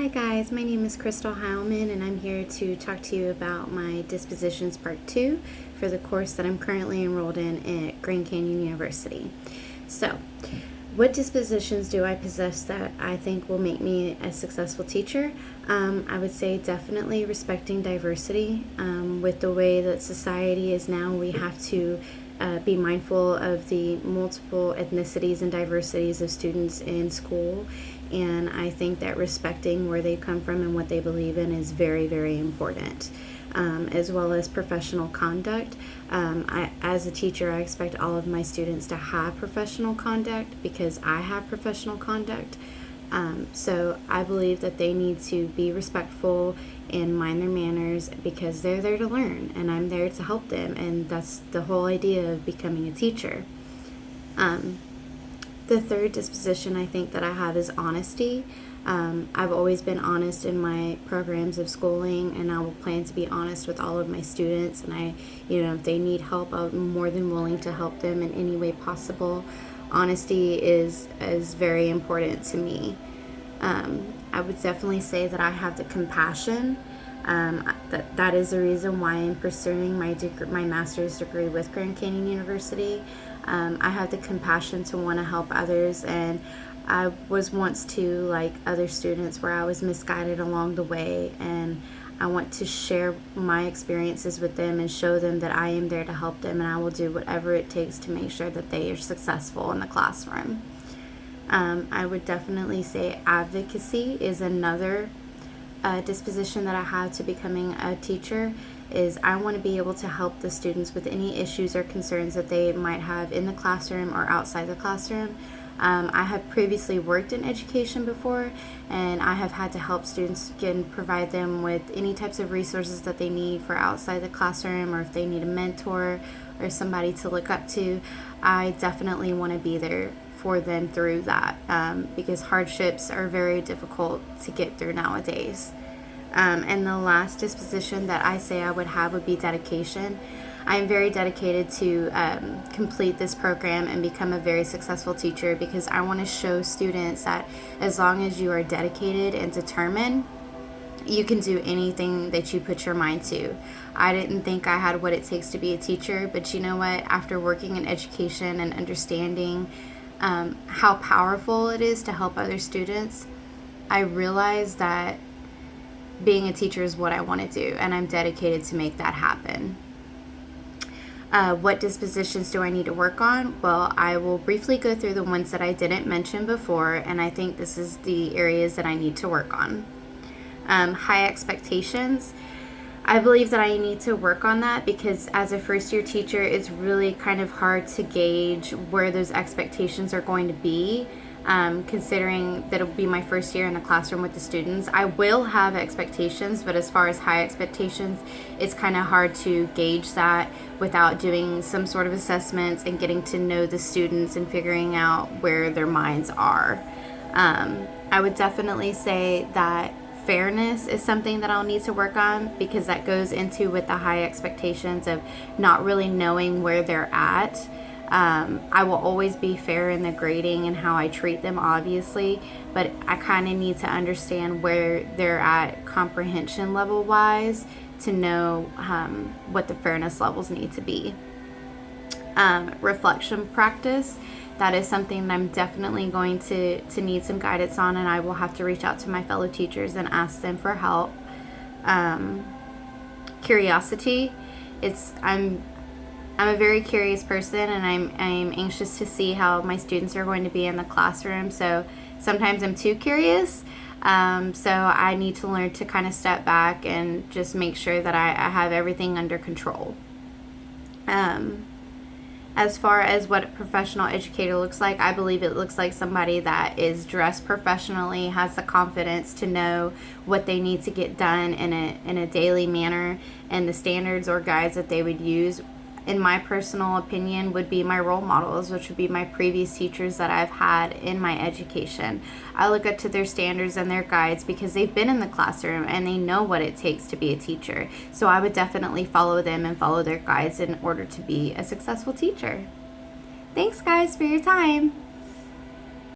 Hi guys, my name is Crystal Heilman and I'm here to talk to you about my Dispositions Part 2 for the course that I'm currently enrolled in at Grand Canyon University. So, what dispositions do I possess that I think will make me a successful teacher? I would say definitely respecting diversity. With the way that society is now, we have to be mindful of the multiple ethnicities and diversities of students in school, and I think that respecting where they come from and what they believe in is very, very important. As well as professional conduct. As a teacher, I expect all of my students to have professional conduct because I have professional conduct. So I believe that they need to be respectful and mind their manners because they're there to learn and I'm there to help them, and that's the whole idea of becoming a teacher. The third disposition I think that I have is honesty. I've always been honest in my programs of schooling, and I will plan to be honest with all of my students, and if they need help, I'm more than willing to help them in any way possible. Honesty is very important to me. I would definitely say that I have the compassion. That is the reason why I'm pursuing my master's degree with Grand Canyon University. I have the compassion to want to help others, and I was once too like other students where I was misguided along the way, and I want to share my experiences with them and show them that I am there to help them, and I will do whatever it takes to make sure that they are successful in the classroom. I would definitely say advocacy is another disposition that I have to becoming a teacher. Is I want to be able to help the students with any issues or concerns that they might have in the classroom or outside the classroom. I have previously worked in education before, and I have had to help students and provide them with any types of resources that they need for outside the classroom, or if they need a mentor or somebody to look up to. I definitely want to be there for them through that because hardships are very difficult to get through nowadays. And the last disposition that I say I would have would be dedication. I am very dedicated to complete this program and become a very successful teacher because I want to show students that as long as you are dedicated and determined, you can do anything that you put your mind to. I didn't think I had what it takes to be a teacher, but you know what? After working in education and understanding how powerful it is to help other students, I realized that being a teacher is what I want to do, and I'm dedicated to make that happen. What dispositions do I need to work on? Well, I will briefly go through the ones that I didn't mention before, and I think this is the areas that I need to work on. High expectations. I believe that I need to work on that because as a first year teacher, it's really kind of hard to gauge where those expectations are going to be. Considering that it'll be my first year in the classroom with the students. I will have expectations, but as far as high expectations, it's kind of hard to gauge that without doing some sort of assessments and getting to know the students and figuring out where their minds are. I would definitely say that fairness is something that I'll need to work on because that goes into with the high expectations of not really knowing where they're at. I will always be fair in the grading and how I treat them, obviously, but I kind of need to understand where they're at comprehension level wise to know what the fairness levels need to be. Reflection practice, that is something that I'm definitely going to need some guidance on, and I will have to reach out to my fellow teachers and ask them for help. Curiosity, I'm a very curious person, and I'm anxious to see how my students are going to be in the classroom. So sometimes I'm too curious. So I need to learn to kind of step back and just make sure that I have everything under control. As far as what a professional educator looks like, I believe it looks like somebody that is dressed professionally, has the confidence to know what they need to get done in a daily manner, and the standards or guides that they would use, in my personal opinion, would be my role models, which would be my previous teachers that I've had in my education. I look up to their standards and their guides because they've been in the classroom and they know what it takes to be a teacher. So I would definitely follow them and follow their guides in order to be a successful teacher. Thanks, guys, for your time.